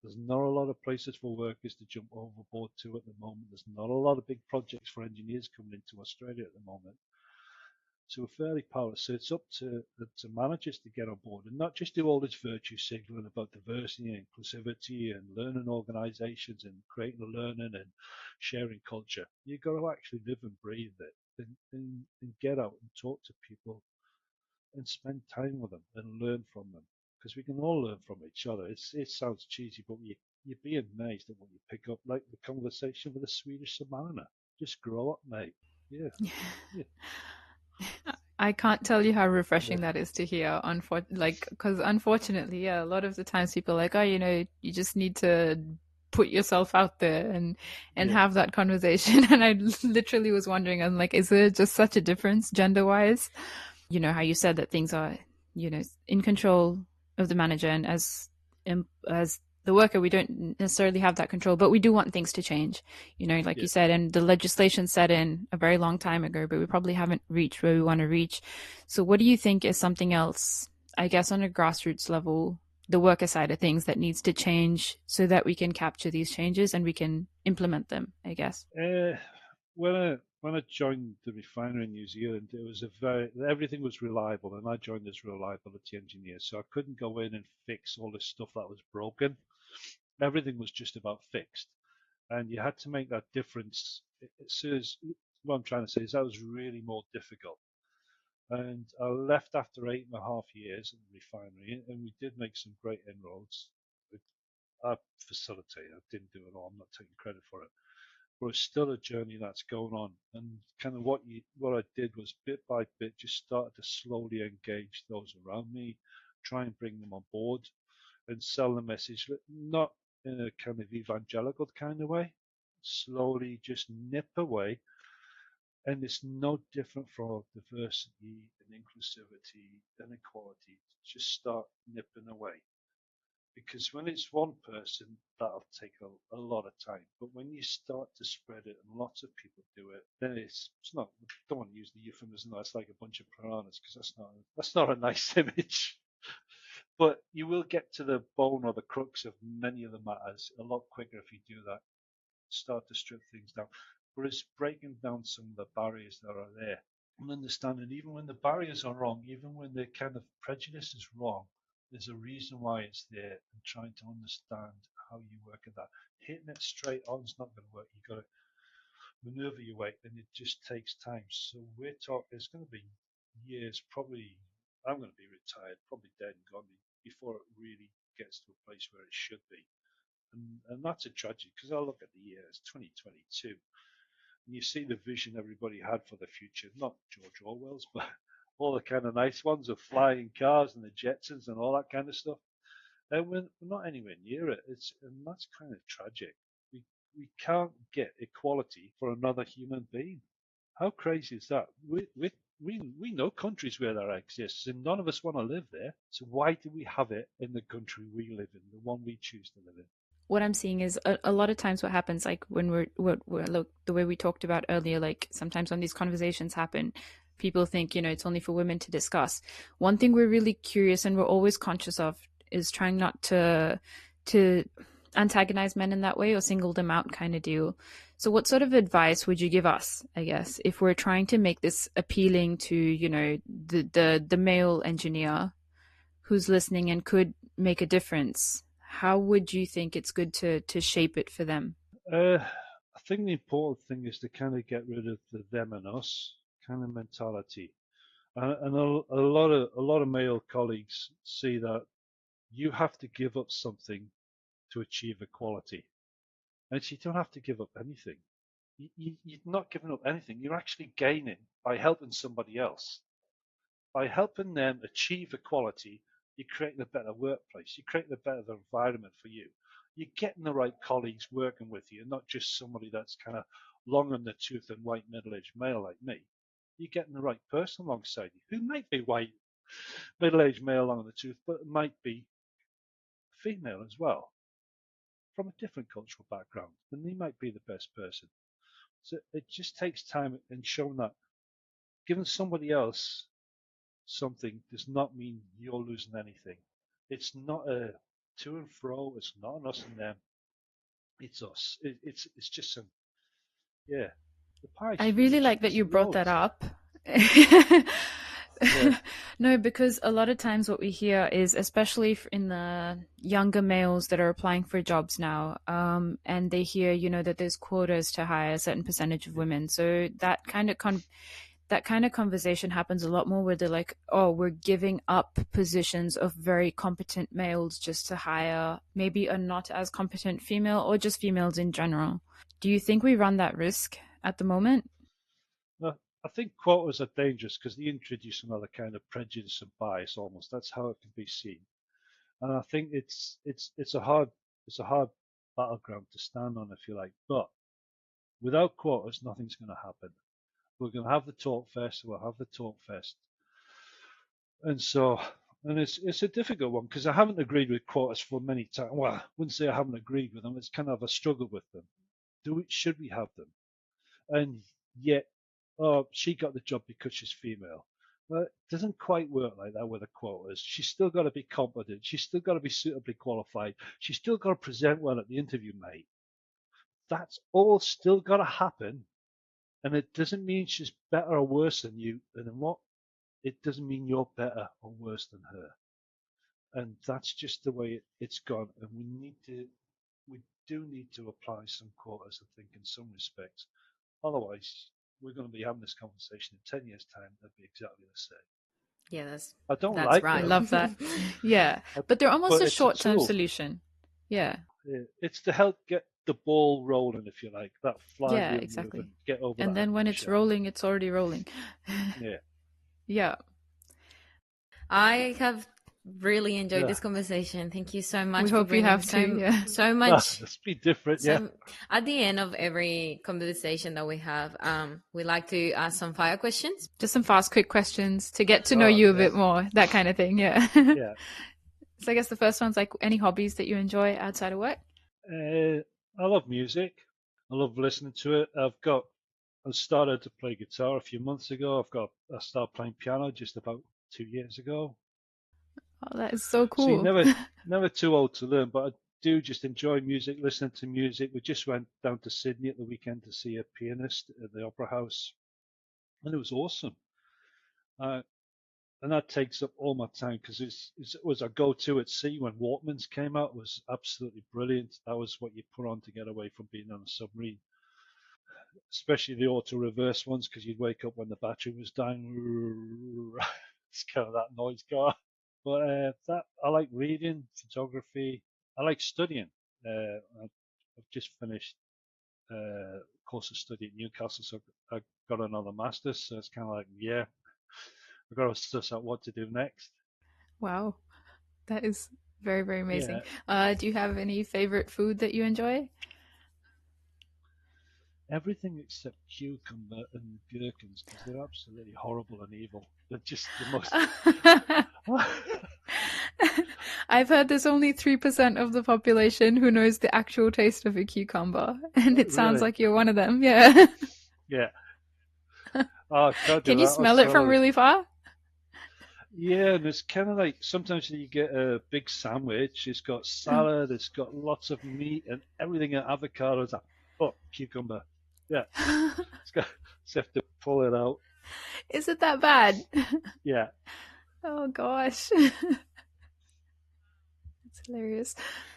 There's not a lot of places for workers to jump overboard to at the moment. There's not a lot of big projects for engineers coming into Australia at the moment. So we're fairly powerless. So it's up to managers to get on board and not just do all this virtue signaling about diversity and inclusivity and learning organisations and creating learning and sharing culture. You've got to actually live and breathe it and get out and talk to people and spend time with them and learn from them because we can all learn from each other. It sounds cheesy, but you'd be amazed at what you pick up, like the conversation with a Swedish Samana. Just grow up, mate. Yeah, yeah, I can't tell you how yeah, refreshing that is to hear. Because unfortunately, yeah, a lot of the times people are like, oh, you just need to put yourself out there and yeah, have that conversation. And I literally was wondering, I'm like, is there just such a difference gender wise? How you said that things are, in control of the manager, and as the worker, we don't necessarily have that control, but we do want things to change, like yeah. you said, and the legislation set in a very long time ago, but we probably haven't reached where we want to reach. So what do you think is something else, I guess, on a grassroots level, the worker side of things, that needs to change so that we can capture these changes and we can implement them, I guess? Uh, when I joined the refinery in New Zealand, it was everything was reliable, and I joined as reliability engineer, so I couldn't go in and fix all this stuff that was broken. Everything was just about fixed, and you had to make that difference. It says what I'm trying to say is that was really more difficult. And I left after 8.5 years at the refinery, and we did make some great inroads with our facility. I didn't do it all. I'm not taking credit for it, but it's still a journey that's going on. And kind of what I did was bit by bit just started to slowly engage those around me, try and bring them on board, and sell the message, not in a kind of evangelical kind of way. Slowly just nip away, and it's no different from diversity and inclusivity and equality. Just start nipping away because when it's one person, that'll take a lot of time. But when you start to spread it and lots of people do it, then it's not. I don't want to use the euphemism. That's like a bunch of piranhas because that's not a nice image. But you will get to the bone or the crux of many of the matters a lot quicker if you do that. Start to strip things down. But it's breaking down some of the barriers that are there and understanding even when the barriers are wrong, even when the kind of prejudice is wrong, there's a reason why it's there and trying to understand how you work at that. Hitting it straight on is not going to work. You've got to maneuver your way and it just takes time. So we're talking, it's going to be years, probably. I'm going to be retired, probably dead and gone before it really gets to a place where it should be. And that's a tragedy because I look at the year, it's 2022, and you see the vision everybody had for the future, not George Orwell's, but all the kind of nice ones of flying cars and the Jetsons and all that kind of stuff. And we're not anywhere near it. And that's kind of tragic. We we can't get equality for another human being. How crazy is that? We know countries where that exists, and none of us want to live there. So why do we have it in the country we live in, the one we choose to live in? What I'm seeing is a lot of times what happens, like when we're look, the way we talked about earlier, like sometimes when these conversations happen, people think, it's only for women to discuss. One thing we're really curious and we're always conscious of is trying not to antagonize men in that way or single them out kind of deal. So what sort of advice would you give us, I guess, if we're trying to make this appealing to, the male engineer who's listening and could make a difference? How would you think it's good to shape it for them? I think the important thing is to kind of get rid of the them and us kind of mentality. And a lot of male colleagues see that you have to give up something to achieve equality. And you don't have to give up anything. You're not giving up anything. You're actually gaining by helping somebody else. By helping them achieve equality, you're creating a better workplace. You're creating a better environment for you. You're getting the right colleagues working with you, not just somebody that's kind of long on the tooth and white middle-aged male like me. You're getting the right person alongside you who might be white, middle-aged male long on the tooth, but might be female as well, from a different cultural background, then they might be the best person. So it just takes time and showing that giving somebody else something does not mean you're losing anything. It's not a to and fro. It's not an us and them. It's us. It's just some yeah. The pie's I really huge. like that It's you brought that loads. up. Yeah. No, because a lot of times what we hear is, especially in the younger males that are applying for jobs now, and they hear, that there's quotas to hire a certain percentage of women. So that kind of conversation happens a lot more where they're like, oh, we're giving up positions of very competent males just to hire maybe a not as competent female or just females in general. Do you think we run that risk at the moment? No, I think quotas are dangerous because they introduce another kind of prejudice and bias almost. That's how it can be seen. And I think it's a hard battleground to stand on if you like. But without quotas, nothing's going to happen. We're going to have the talk fest. We'll have the talk fest, and so it's a difficult one because I haven't agreed with quotas for many times. Well, I wouldn't say I haven't agreed with them. It's kind of a struggle with them. Should we have them? And yet, oh, she got the job because she's female. Well, it doesn't quite work like that with the quotas. She's still got to be competent. She's still got to be suitably qualified. She's still got to present well at the interview, mate. That's all still got to happen. And it doesn't mean she's better or worse than you. And what? It doesn't mean you're better or worse than her. And that's just the way it's gone. And we do need to apply some quotas, I think, in some respects. Otherwise, we're going to be having this conversation in 10 years' time. They'll be exactly the same. Yeah, I don't that's like I right. them, love that. Yeah. But they're almost but a it's a short-term tool. solution. Yeah. It's to help get the ball rolling, if you like, that Yeah, flywheel exactly. moving, get over And that then when it's inertia. rolling, it's already rolling. Yeah. Yeah. I have really enjoyed Yeah. this conversation. Thank you so much We for hope you bringing have to. Yeah. so much. Let's be different, yeah. So at the end of every conversation that we have, we like to ask some fire questions. Just some fast, quick questions to get to know you a bit more, that kind of thing. Yeah. Yeah. So I guess the first one's like, any hobbies that you enjoy outside of work? I love music. I love listening to it. I started to play guitar a few months ago. I started playing piano just about 2 years ago. Oh, that is so So you're cool. never too old to learn, but I do just enjoy music, listening to music. We just went down to Sydney at the weekend to see a pianist at the Opera House, and it was awesome. And that takes up all my time because it was a go-to at sea when Walkmans came out. It was absolutely brilliant. That was what you put on to get away from being on a submarine, especially the auto-reverse ones because you'd wake up when the battery was down. It's kind of that noise car. But that I like reading, photography. I like studying. I've just finished a course of study at Newcastle, so I got another master's. So it's kind of like, yeah, I've got to suss out what to do next. Wow. That is very, very amazing. Yeah. Do you have any favorite food that you enjoy? Everything except cucumber and gherkins because they're absolutely horrible and evil. They're just the most. I've heard there's only 3% of the population who knows the actual taste of a cucumber, and it sounds Really? like you're one of them. Yeah. Yeah. Oh, can't do Can you that. smell it from really far? Yeah, and it's kind of like sometimes you get a big sandwich. It's got salad, it's got lots of meat and everything. And avocados, oh, cucumber. Yeah, it's got. Just have to pull it out. Is it that bad? Yeah. Oh gosh. It's hilarious.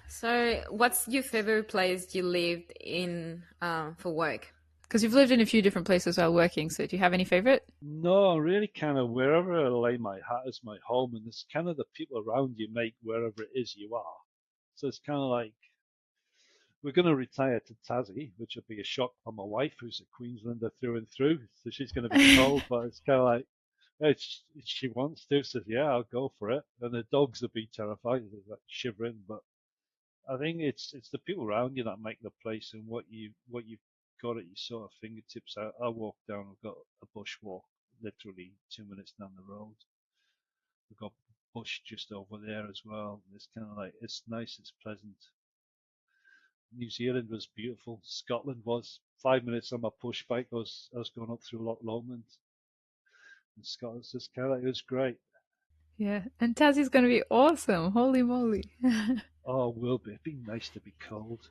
So, what's your favorite place you lived in for work? Because you've lived in a few different places while working, so do you have any favorite? No, really kind of wherever I lay my hat is my home, and it's kind of the people around you make wherever it is you are. So it's kind of like we're going to retire to Tassie, which will be a shock for my wife, who's a Queenslander through and through. So she's going to be cold, but it's kind of like, she wants to, says, yeah, I'll go for it. And the dogs will be terrified, they're like shivering. But I think it's the people around you that make the place and what you've got at your sort of fingertips. I walk down, I've got a bush walk, literally 2 minutes down the road. We've got bush just over there as well. It's kind of like, it's nice, it's pleasant. New Zealand was beautiful. Scotland was 5 minutes on my push bike. I was going up through Loch Lomond, and Scotland's just kind of like, it was great. Yeah, and Tassie's gonna be awesome. Holy moly. Oh, it will be. It'd be nice to be cold.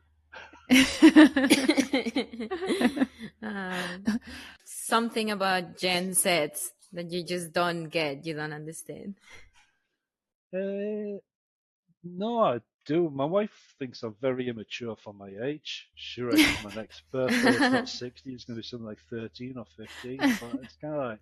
Something about Gen Zs that you just don't get, you don't understand. No, I do. My wife thinks I'm very immature for my age. She reckons my next birthday is not 60, it's going to be something like 13 or 15. But it's kind of like,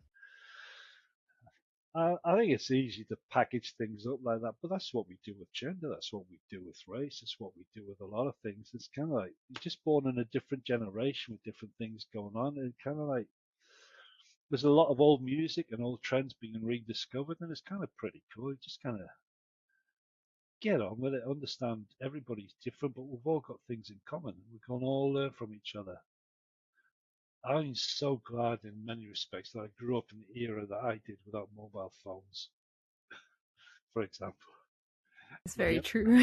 I think it's easy to package things up like that, but that's what we do with gender. That's what we do with race. It's what we do with a lot of things. It's kind of like you're just born in a different generation with different things going on, and kind of like there's a lot of old music and old trends being rediscovered, and it's kind of pretty cool. You just kind of get on with it, understand everybody's different, but we've all got things in common. We can all learn from each other. I'm so glad in many respects that I grew up in the era that I did without mobile phones, for example. It's very Yep. true.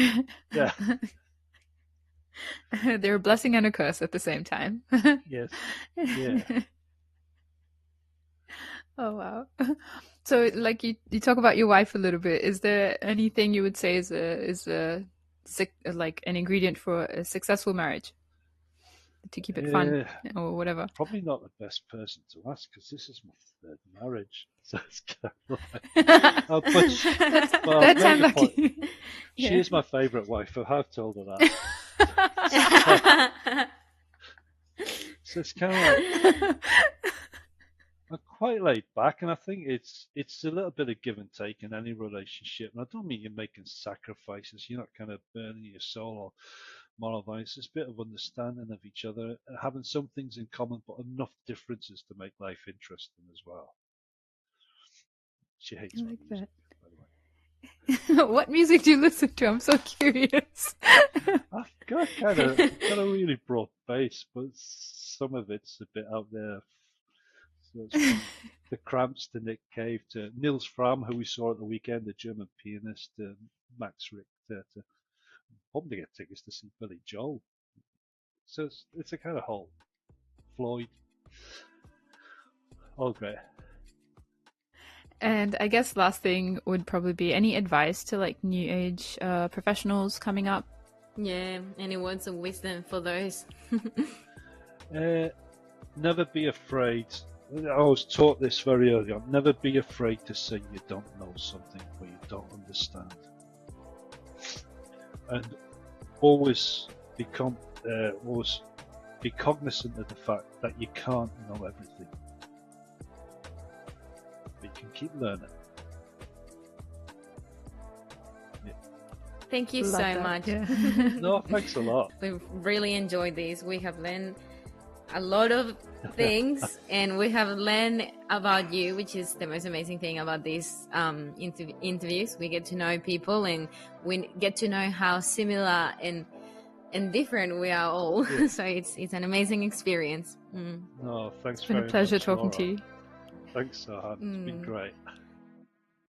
Yeah. They're a blessing and a curse at the same time. Yes. Yeah. Oh wow. So like you talk about your wife a little bit. Is there anything you would say like an ingredient for a successful marriage to keep it fun Uh, or whatever? Probably not the best person to ask because this is my third marriage. So it's kind of like, That's well, I've third made time the point. lucky. She Yeah. is my favourite wife. I have told her that. So it's kind of like I'm quite laid back, and I think it's a little bit of give and take in any relationship. And I don't mean you're making sacrifices. You're not kind of burning your soul or moral values. It's a bit of understanding of each other, having some things in common, but enough differences to make life interesting as well. She hates I my like music, that. by the way. What music do you listen to? I'm so curious. I've got a really broad base, but some of it's a bit out there. So it's from the Cramps to Nick Cave to Nils Fram, who we saw at the weekend, the German pianist, Max Richter, to hoping to get tickets to see Billy Joel. So it's a kind of whole Floyd, all great. And I guess last thing would probably be any advice to like new age professionals coming up. Yeah, any words of wisdom for those? Never be afraid. I was taught this very early on. Never be afraid to say you don't know something or you don't understand, and always always be cognizant of the fact that you can't know everything, but you can keep learning. Yeah. Thank you Love so that. much. Yeah. No, thanks a lot. We've really enjoyed this. We have learned a lot of things and we have learned about you, which is the most amazing thing about these interviews. We get to know people and we get to know how similar and different we are all. Yeah. So it's an amazing experience. No, thanks It's been very a pleasure much, talking Laura. to you. Thanks, Sohan. It's been great.